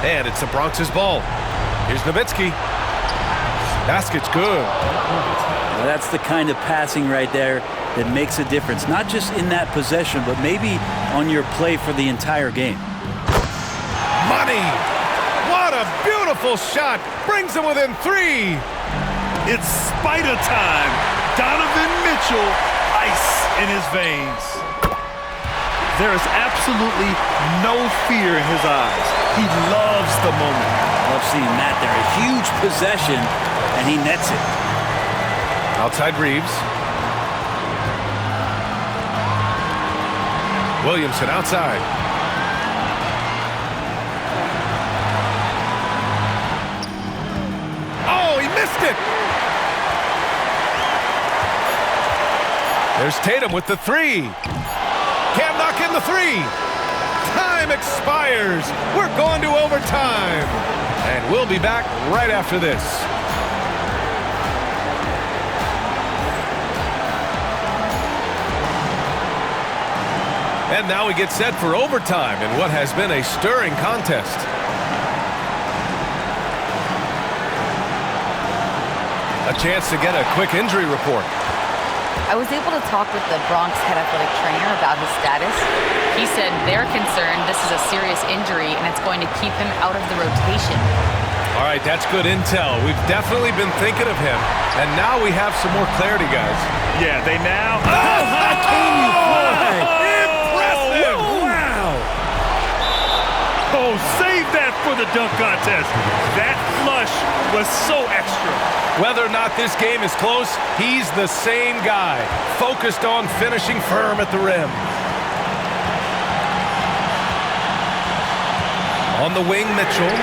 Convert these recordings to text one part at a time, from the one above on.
And it's the Bronx's ball. Here's Nowitzki. Basket's good. Well, that's the kind of passing right there that makes a difference, not just in that possession, but maybe on your play for the entire game. Money! What a beautiful shot! Brings them within 3. It's Spider time. Donovan Mitchell, ice in his veins. There is absolutely no fear in his eyes. He loves the moment. Love seeing that there. A huge possession, and he nets it. Outside Reeves. Williamson outside. Oh, he missed it! There's Tatum with the 3. Can't knock in the 3. Time expires. We're going to overtime. And we'll be back right after this. And now we get set for overtime in what has been a stirring contest. A chance to get a quick injury report. I was able to talk with the Bronx head athletic trainer about his status. He said they're concerned this is a serious injury and it's going to keep him out of the rotation. All right, that's good intel. We've definitely been thinking of him. And now we have some more clarity, guys. Yeah, they now... Oh, how can you fly? Impressive! Wow! Oh, save that for the dunk contest. That flush was so extra. Whether or not this game is close, he's the same guy, focused on finishing firm at the rim. On the wing, Mitchell.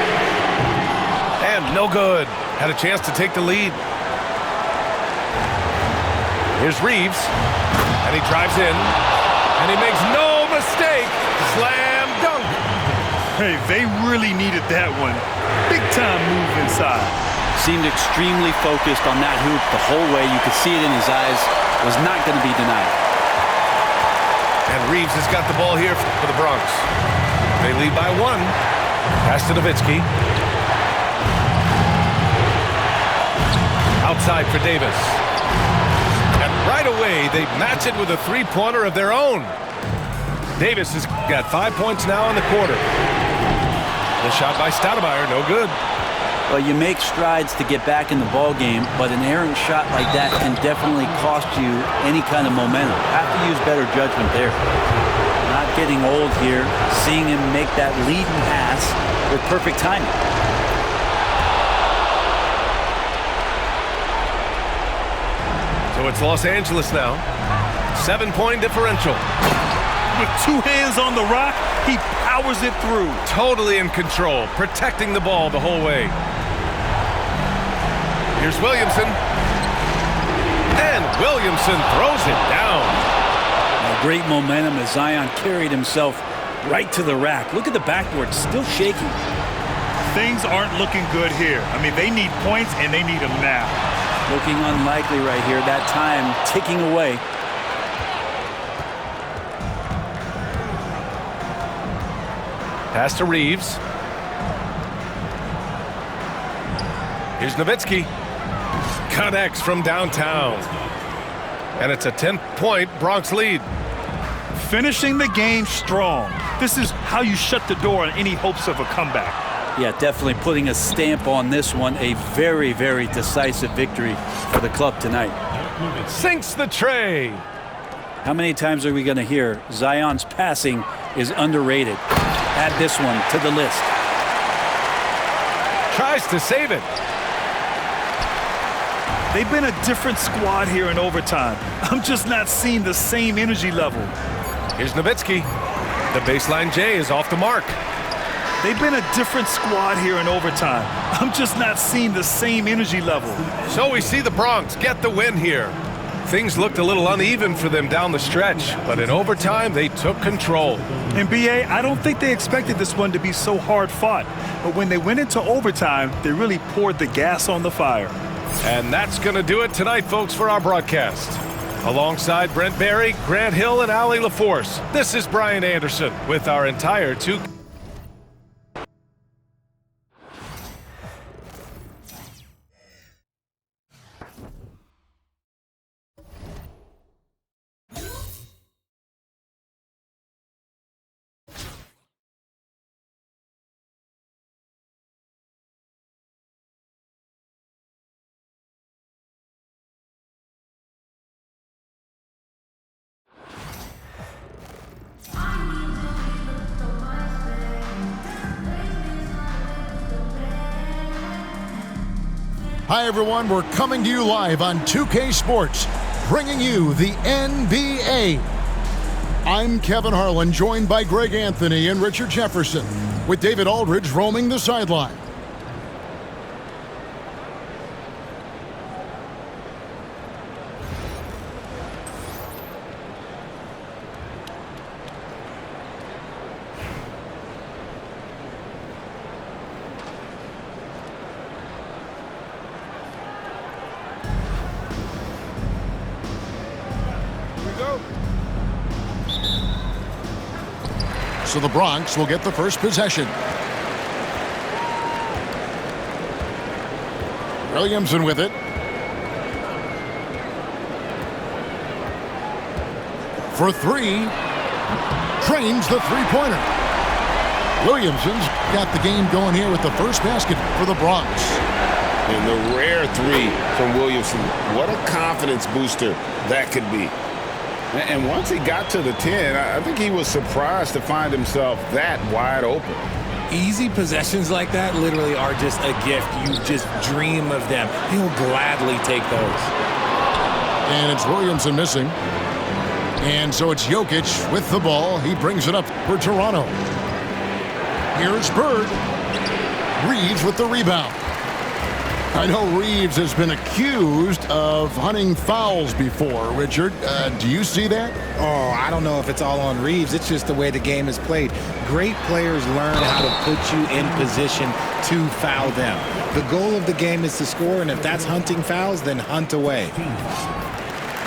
And no good. Had a chance to take the lead. Here's Reeves. And he drives in. And he makes no mistake. Slam dunk. Hey, they really needed that one. Big time move inside. Seemed extremely focused on that hoop the whole way. You could see it in his eyes. Was not going to be denied. And Reeves has got the ball here for the Bronx. They lead by 1. Pass to Nowitzki. Outside for Davis. And right away, they match it with a three-pointer of their own. Davis has got 5 points now in the quarter. The shot by Stoudemire, no good. Well, you make strides to get back in the ball game, but an errant shot like that can definitely cost you any kind of momentum. Have to use better judgment there. Not getting old here, seeing him make that leading pass with perfect timing. So it's Los Angeles now. 7-point differential. With 2 hands on the rock, he powers it through. Totally in control, protecting the ball the whole way. Here's Williamson. And Williamson throws it down. Great momentum as Zion carried himself right to the rack. Look at the backboard, still shaking. Things aren't looking good here. I mean, they need points, and they need them now. Looking unlikely right here. That time ticking away. Pass to Reeves. Here's Nowitzki. Connects from downtown. And it's a 10-point Bronx lead. Finishing the game strong. This is how you shut the door on any hopes of a comeback. Yeah, definitely putting a stamp on this one. A very, very decisive victory for the club tonight. Sinks the tray. How many times are we going to hear Zion's passing is underrated? Add this one to the list. Tries to save it. They've been a different squad here in overtime. I'm just not seeing the same energy level. Here's Nowitzki. The baseline J is off the mark. They've been a different squad here in overtime. I'm just not seeing the same energy level. So we see the Bronx get the win here. Things looked a little uneven for them down the stretch, but in overtime, they took control. And BA, I don't think they expected this one to be so hard fought. But when they went into overtime, they really poured the gas on the fire. And that's going to do it tonight, folks, for our broadcast. Alongside Brent Barry, Grant Hill, and Allie LaForce, this is Brian Anderson with our entire Hi, everyone. We're coming to you live on 2K Sports, bringing you the NBA. I'm Kevin Harlan, joined by Greg Anthony and Richard Jefferson, with David Aldridge roaming the sideline. So the Bronx will get the first possession. Williamson with it. For three. Trains the three-pointer. Williamson's got the game going here with the first basket for the Bronx. And the rare three from Williamson. What a confidence booster that could be. And once he got to the 10, I think he was surprised to find himself that wide open. Easy possessions like that literally are just a gift. You just dream of them. He'll gladly take those. And it's Williamson missing. And so it's Jokic with the ball. He brings it up for Toronto. Here's Bird. Reeves with the rebound. I know Reeves has been accused of hunting fouls before. Richard, do you see that? Oh, I don't know if it's all on Reeves. It's just the way the game is played. Great players learn how to put you in position to foul them. The goal of the game is to score, and if that's hunting fouls, then hunt away.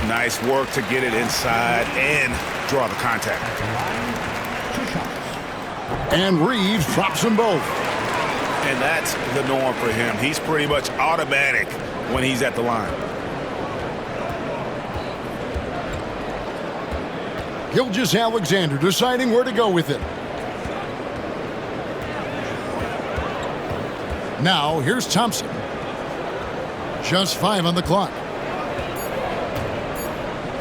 Nice work to get it inside and draw the contact. And Reeves drops them both. And that's the norm for him. He's pretty much automatic when he's at the line. Gilgeous-Alexander deciding where to go with it. Now, here's Thompson. Just 5 on the clock.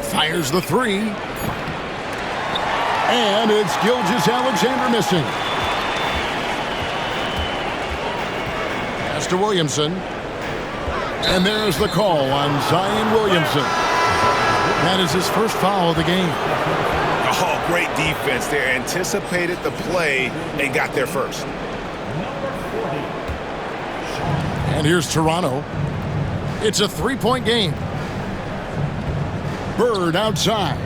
Fires the three. And it's Gilgeous-Alexander missing. To Williamson. And there's the call on Zion Williamson. That is his first foul of the game. Oh, great defense there. Anticipated the play and got there first. And here's Toronto. It's a three-point game. Bird outside.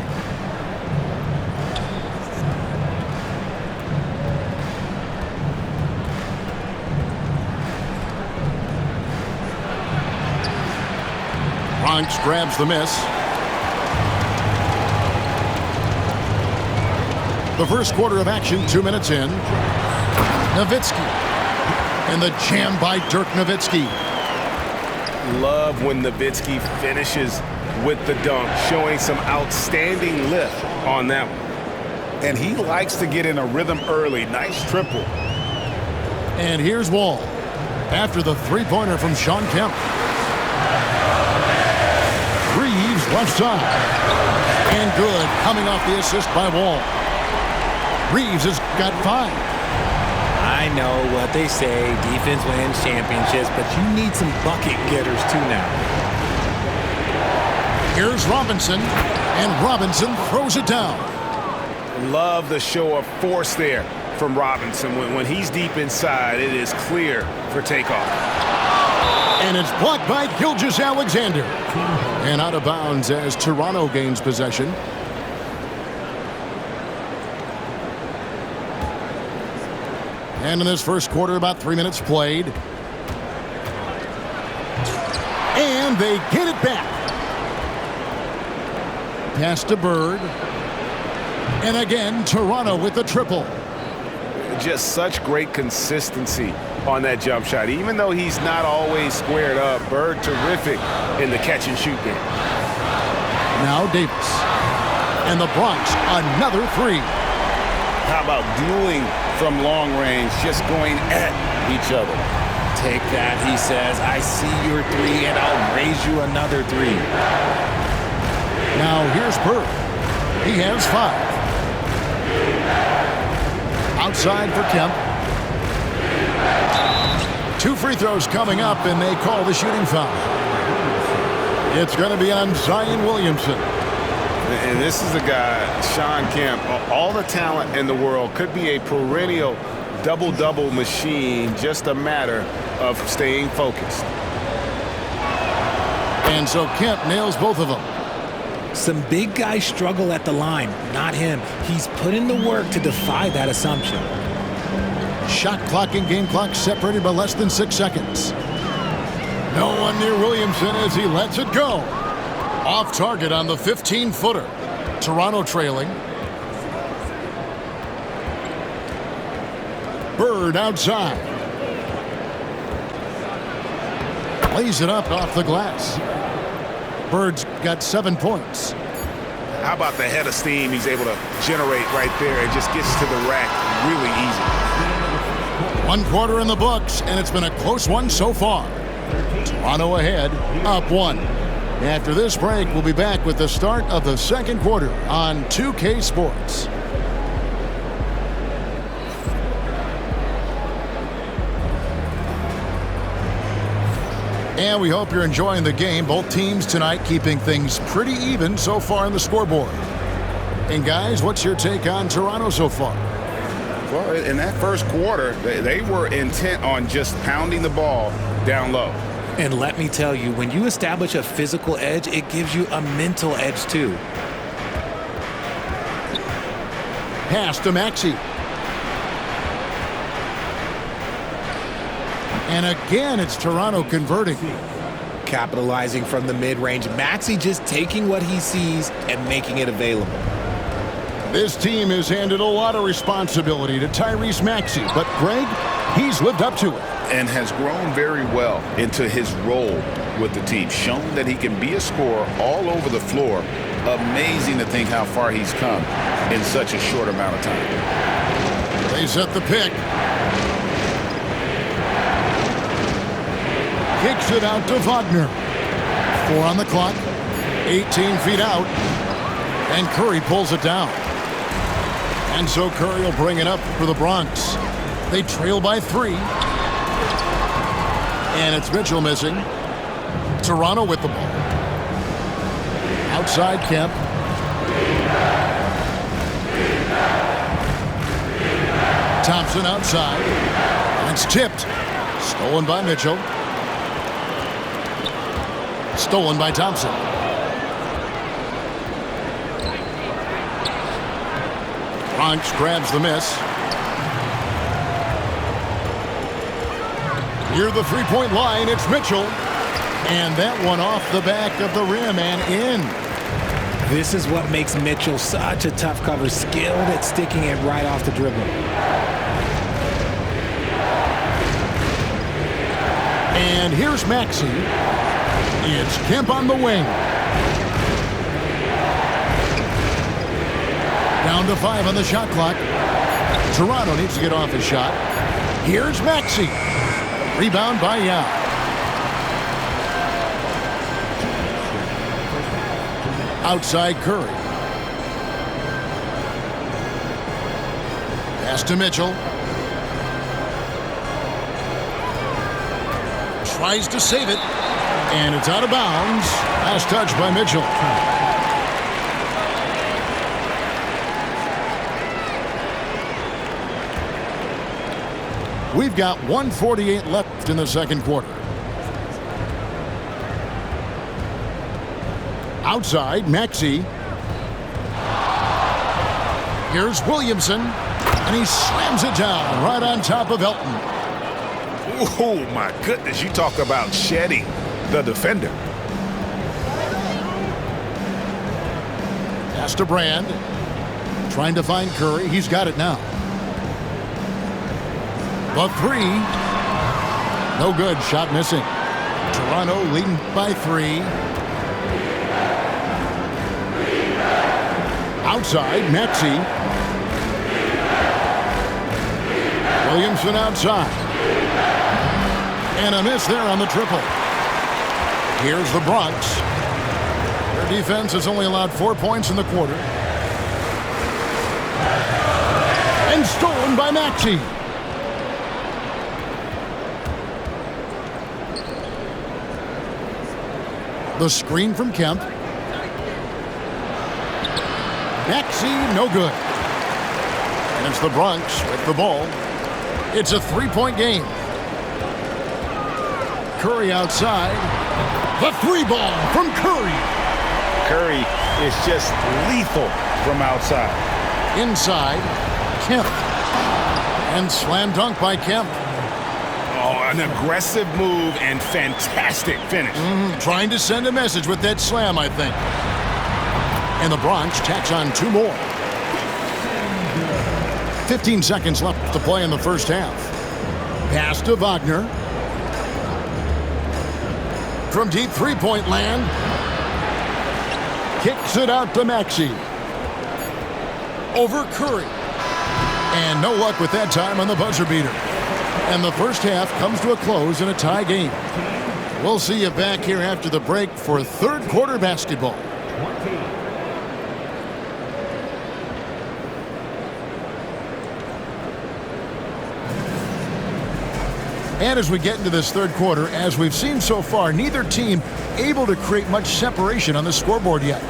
Bronx grabs the miss. The first quarter of action, 2 minutes in. Nowitzki. And the jam by Dirk Nowitzki. Love when Nowitzki finishes with the dunk, showing some outstanding lift on that one. And he likes to get in a rhythm early. Nice triple. And here's Wall. After the three-pointer from Sean Kemp. Reeves left side. And good, coming off the assist by Wall. Reeves has got 5. I know what they say, defense wins championships, but you need some bucket getters too now. Here's Robinson, and Robinson throws it down. Love the show of force there from Robinson. When he's deep inside, it is clear for takeoff. And it's blocked by Gilgeous-Alexander. And out of bounds as Toronto gains possession. And in this first quarter, about 3 minutes played. And they get it back. Pass to Bird. And again, Toronto with the triple. Just such great consistency on that jump shot. Even though he's not always squared up, Bird terrific in the catch-and-shoot game. Now Davis. And the Bronx, another three. How about dueling from long range, just going at each other? Take that, he says. I see your three, and I'll raise you another three. Now here's Bird. He has 5. Outside for Kemp. 2 free throws coming up, and they call the shooting foul. It's going to be on Zion Williamson. And this is the guy, Shawn Kemp, all the talent in the world, could be a perennial double-double machine, just a matter of staying focused. And so Kemp nails both of them. Some big guys struggle at the line, not him. He's put in the work to defy that assumption. Shot clock and game clock separated by less than 6 seconds. No one near Williamson as he lets it go. Off target on the 15-footer. Toronto trailing. Bird outside. Lays it up off the glass. Bird's got 7 points. How about the head of steam he's able to generate right there and just gets to the rack really easy. 1 quarter in the books, and it's been a close one so far. Toronto ahead, up 1. After this break, we'll be back with the start of the second quarter on 2K Sports. And we hope you're enjoying the game. Both teams tonight keeping things pretty even so far on the scoreboard. And guys, what's your take on Toronto so far? Well, in that first quarter, they were intent on just pounding the ball down low. And let me tell you, when you establish a physical edge, it gives you a mental edge too. Pass to Maxey. And again, it's Toronto converting. Capitalizing from the mid-range. Maxey just taking what he sees and making it available. This team has handed a lot of responsibility to Tyrese Maxey, but Greg, he's lived up to it. And has grown very well into his role with the team. Shown that he can be a scorer all over the floor. Amazing to think how far he's come in such a short amount of time. They set the pick. Kicks it out to Wagner. 4 on the clock. 18 feet out. And Curry pulls it down. And so Curry will bring it up for the Bronx. They trail by 3. And it's Mitchell missing. Toronto with the ball. Outside Kemp. Thompson outside. And it's tipped. Stolen by Mitchell. Stolen by Thompson. Bronx grabs the miss. Near the three-point line, it's Mitchell. And that one off the back of the rim and in. This is what makes Mitchell such a tough cover, skilled at sticking it right off the dribble. And here's Maxey. It's Kemp on the wing. Down to 5 on the shot clock. Toronto needs to get off his shot. Here's Maxey. Rebound by Yao. Outside Curry. Pass to Mitchell. Tries to save it. And it's out of bounds. Last touch by Mitchell. We've got 1:48 left in the second quarter. Outside, Maxey. Here's Williamson. And he slams it down right on top of Elton. Oh, my goodness. You talk about shedding the defender. Pass to Brand. Trying to find Curry. He's got it now. The 3. No good. Shot missing. Toronto leading by 3. Outside, Maxey. Williamson outside. And a miss there on the triple. Here's the Bronx. Their defense has only allowed 4 points in the quarter. And stolen by Maxey. The screen from Kemp. Maxey, no good. And it's the Bronx with the ball. It's a three-point game. Curry outside. The three ball from Curry. Curry is just lethal from outside. Inside, Kemp. And slam dunk by Kemp. Oh, an aggressive move and fantastic finish. Trying to send a message with that slam, I think. And the Bronx tacks on two more. 15 seconds left to play in the first half. Pass to Wagner. From deep three-point land. Kicks it out to Maxey. Over Curry. And no luck with that time on the buzzer beater. And the first half comes to a close in a tie game. We'll see you back here after the break for third quarter basketball. And as we get into this third quarter, as we've seen so far, neither team able to create much separation on the scoreboard yet.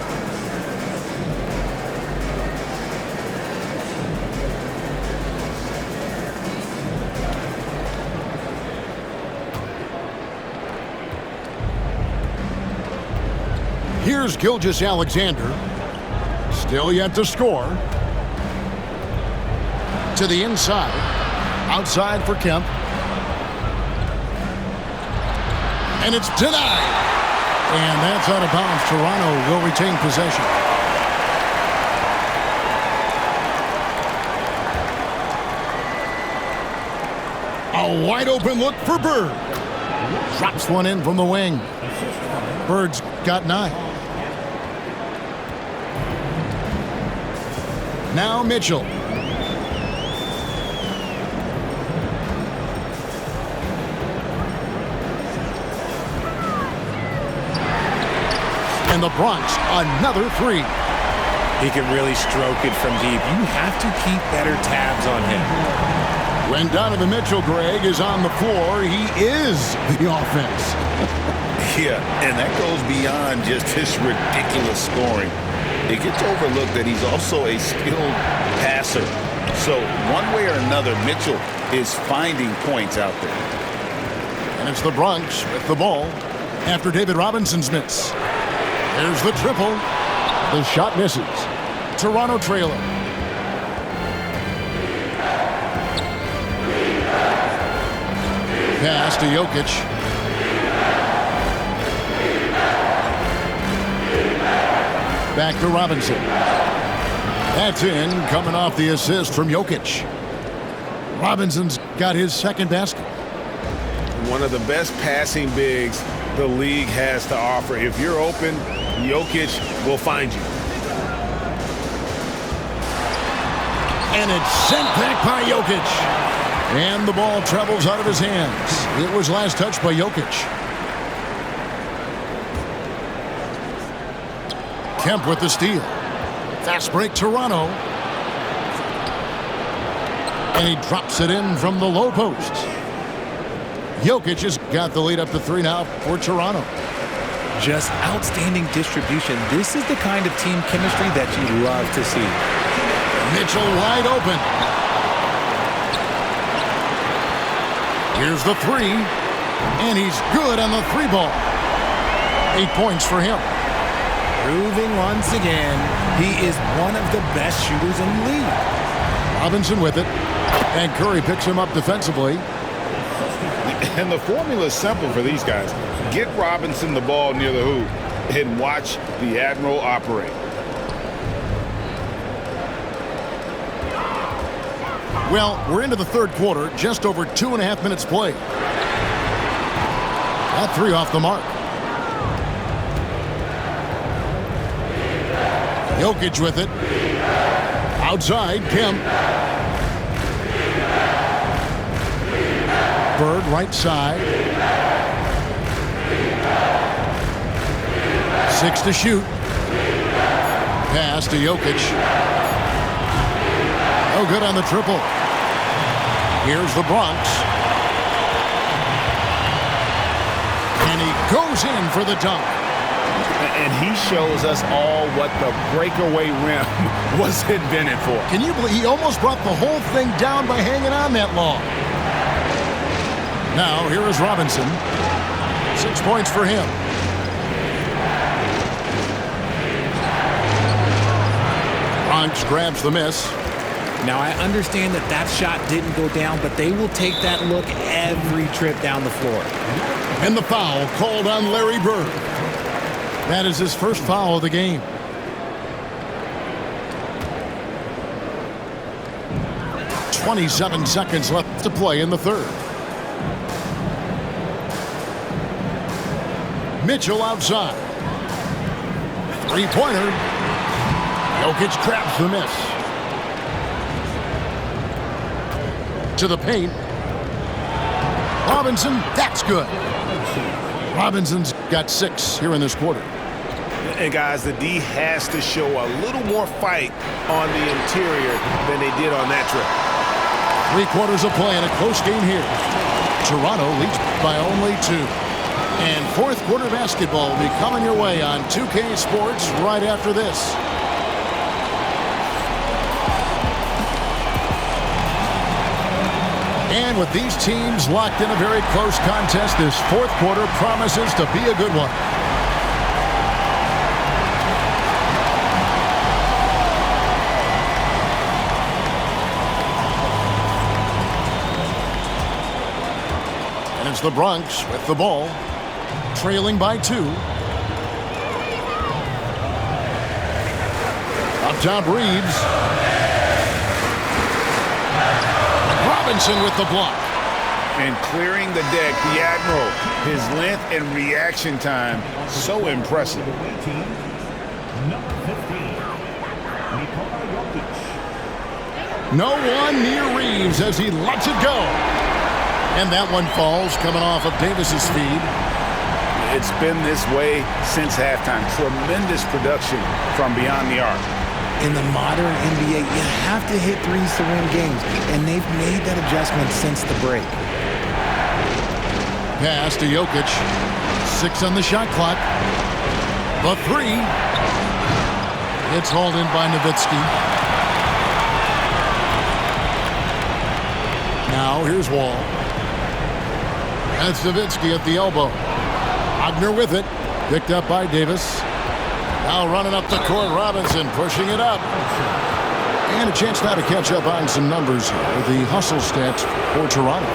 Here's Gilgeous-Alexander. Still yet to score. To the inside. Outside for Kemp. And it's denied. And that's out of bounds. Toronto will retain possession. A wide open look for Bird. Drops one in from the wing. Bird's got 9. Now Mitchell. And the Bronx, another 3. He can really stroke it from deep. You have to keep better tabs on him. When Donovan Mitchell, Greg, is on the floor, he is the offense. Yeah, and that goes beyond just his ridiculous scoring. It gets overlooked that he's also a skilled passer. So one way or another, Mitchell is finding points out there. And it's the Bronx with the ball after David Robinson's miss. There's the triple. The shot misses. Toronto trailer. Pass to Jokic. Back to Robinson. That's in, coming off the assist from Jokic. Robinson's got his second basket. One of the best passing bigs the league has to offer. If you're open, Jokic will find you. And it's sent back by Jokic. And the ball travels out of his hands. It was last touched by Jokic. Kemp with the steal. Fast break Toronto. And he drops it in from the low post. Jokic has got the lead up to 3 now for Toronto. Just outstanding distribution. This is the kind of team chemistry that you love to see. Mitchell wide open. Here's the 3. And he's good on the 3 ball. 8 points for him. Proving once again, he is one of the best shooters in the league. Robinson with it. And Curry picks him up defensively. And the formula is simple for these guys. Get Robinson the ball near the hoop and watch the Admiral operate. Well, we're into the third quarter, just over 2.5 minutes played. That 3 off the mark. Jokic with it. Outside, Kemp. Bird right side. 6 to shoot. Pass to Jokic. No good on the triple. Here's the Bronx. And he goes in for the dunk. And he shows us all what the breakaway rim was invented for. Can you believe he almost brought the whole thing down by hanging on that long? Now, here is Robinson. 6 points for him. Bronx grabs the miss. Now, I understand that shot didn't go down, but they will take that look every trip down the floor. And the foul called on Larry Bird. That is his first foul of the game. .27 seconds left to play in the third. Mitchell outside. Three-pointer. Jokic grabs the miss. To the paint. Robinson, that's good. Robinson's got 6 here in this quarter. And guys, the D has to show a little more fight on the interior than they did on that trip. 3 quarters of play in a close game here. Toronto leads by only 2. And fourth quarter basketball will be coming your way on 2K Sports right after this. And with these teams locked in a very close contest, this fourth quarter promises to be a good one. And it's the Bronx with the ball, trailing by 2. Up top, Reeves. Robinson with the block. And clearing the deck, the Admiral. His length and reaction time, so impressive. No one near Reeves as he lets it go. And that one falls coming off of Davis's feed. It's been this way since halftime. Tremendous production from beyond the arc. In the modern NBA, you have to hit threes to win games, and they've made that adjustment since the break. Pass to Jokic. 6 on the shot clock. The 3. It's hauled in by Nowitzki. Now here's Wall. That's Nowitzki at the elbow. Wagner with it. Picked up by Davis. Now running up the court, Robinson pushing it up. And a chance now to catch up on some numbers here. The hustle stats for Toronto.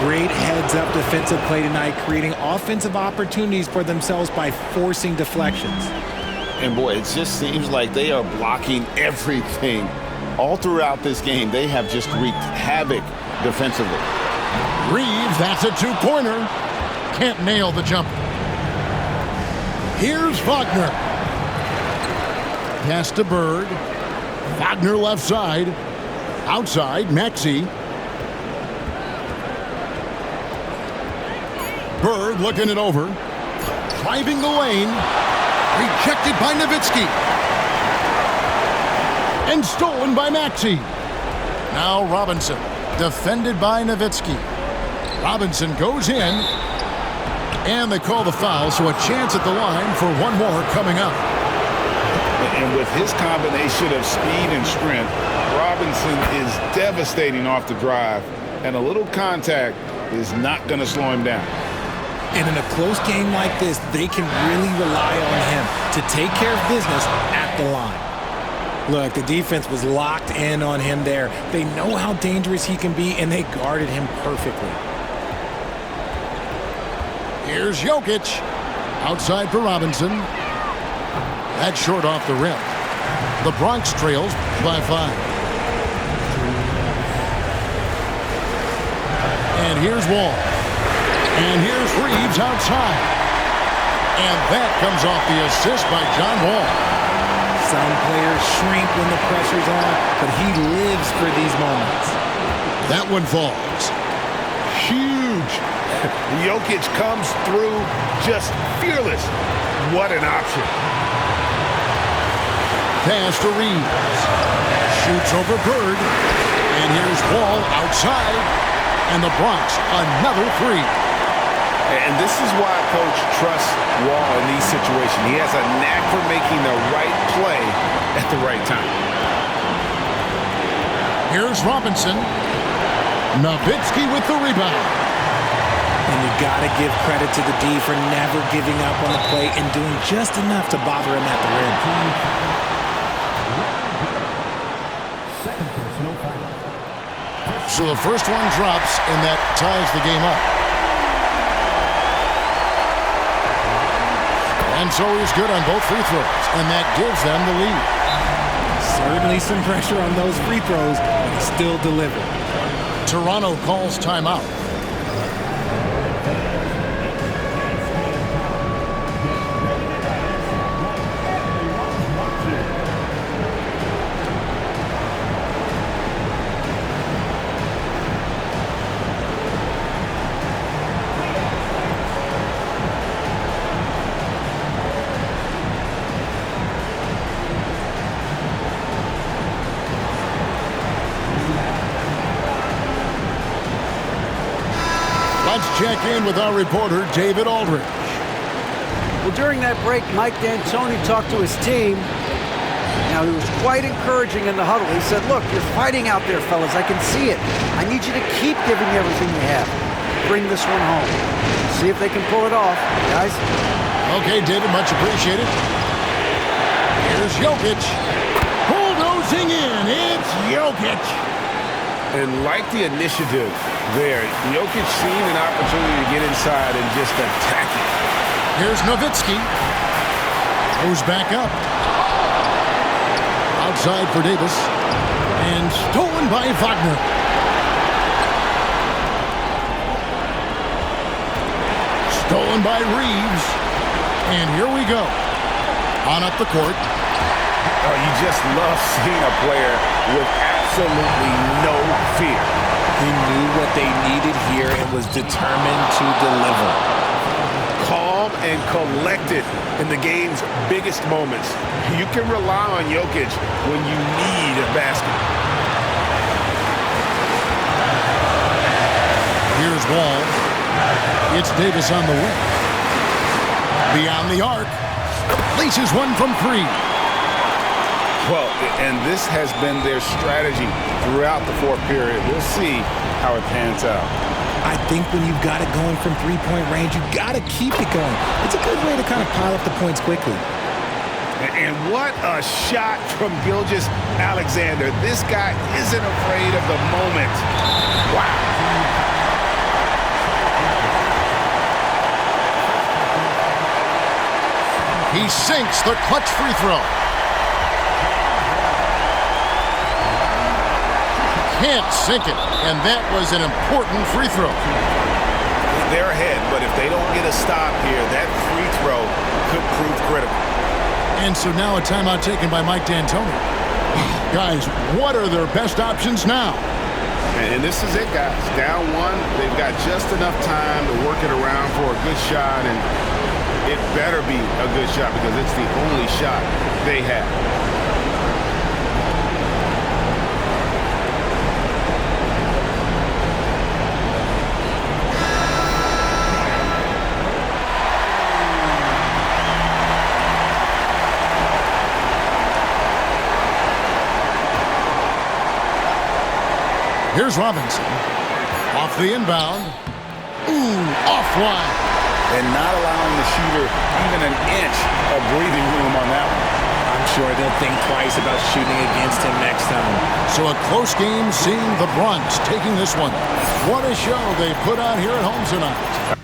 Great heads-up defensive play tonight, creating offensive opportunities for themselves by forcing deflections. And boy, it just seems like they are blocking everything. All throughout this game, they have just wreaked havoc defensively. Reeves, that's a 2-pointer. Can't nail the jumper. Here's Wagner. Pass to Bird. Wagner left side. Outside, Maxey. Bird looking it over. Driving the lane. Rejected by Nowitzki. And stolen by Maxey. Now Robinson. Defended by Nowitzki. Robinson goes in. And they call the foul, so a chance at the line for one more coming up. And with his combination of speed and strength, Robinson is devastating off the drive. And a little contact is not going to slow him down. And in a close game like this, they can really rely on him to take care of business at the line. Look, the defense was locked in on him there. They know how dangerous he can be, and they guarded him perfectly. Here's Jokic. Outside for Robinson. That's short off the rim. The Bronx trails by 5. And here's Wall. And here's Reeves outside. And that comes off the assist by John Wall. Some players shrink when the pressure's on, but he lives for these moments. That one falls. Huge. Jokic comes through just fearless. What an option. Pass to Reeves. Shoots over Bird. And here's Wall outside. And the Bronx, another 3. And this is why Coach trusts Wall in these situations. He has a knack for making the right play at the right time. Here's Robinson. Nowitzki with the rebound. And you got to give credit to the D for never giving up on the play and doing just enough to bother him at the rim. So the first one drops, and that ties the game up. And so he's good on both free throws, and that gives them the lead. Certainly some pressure on those free throws, but he still delivered. Toronto calls timeout. Let's check in with our reporter, David Aldridge. Well, during that break, Mike D'Antoni talked to his team. Now, he was quite encouraging in the huddle. He said, look, you're fighting out there, fellas. I can see it. I need you to keep giving me everything you have. Bring this one home. See if they can pull it off, guys. Okay, David, much appreciated. Here's Jokic. Bulldozing in. It's Jokic. And like the initiative there, Jokic seeing an opportunity to get inside and just attack it. Here's Nowitzki. Goes back up. Outside for Davis. And stolen by Wagner. Stolen by Reeves. And here we go. On up the court. Oh, you just love seeing a player with absolutely no fear. He knew what they needed here and was determined to deliver. Calm and collected in the game's biggest moments. You can rely on Jokic when you need a basket. Here's Wall. It's Davis on the wing. Beyond the arc. Laces one from three. Well, and this has been their strategy throughout the fourth period. We'll see how it pans out. I think when you've got it going from three-point range, you got to keep it going. It's a good way to kind of pile up the points quickly. And what a shot from Gilgeous-Alexander. This guy isn't afraid of the moment. Wow. He sinks the clutch free throw. Can't sink it, and that was an important free throw. They're ahead, but if they don't get a stop here, that free throw could prove critical. And so now a timeout taken by Mike D'Antoni. Guys, what are their best options now? And this is it, guys. Down one, they've got just enough time to work it around for a good shot, and it better be a good shot because it's the only shot they have. Here's Robinson. Off the inbound. Ooh, offline. And not allowing the shooter even an inch of breathing room on that one. I'm sure they'll think twice about shooting against him next time. So a close game seeing the Bronx taking this one. What a show they put on here at home tonight.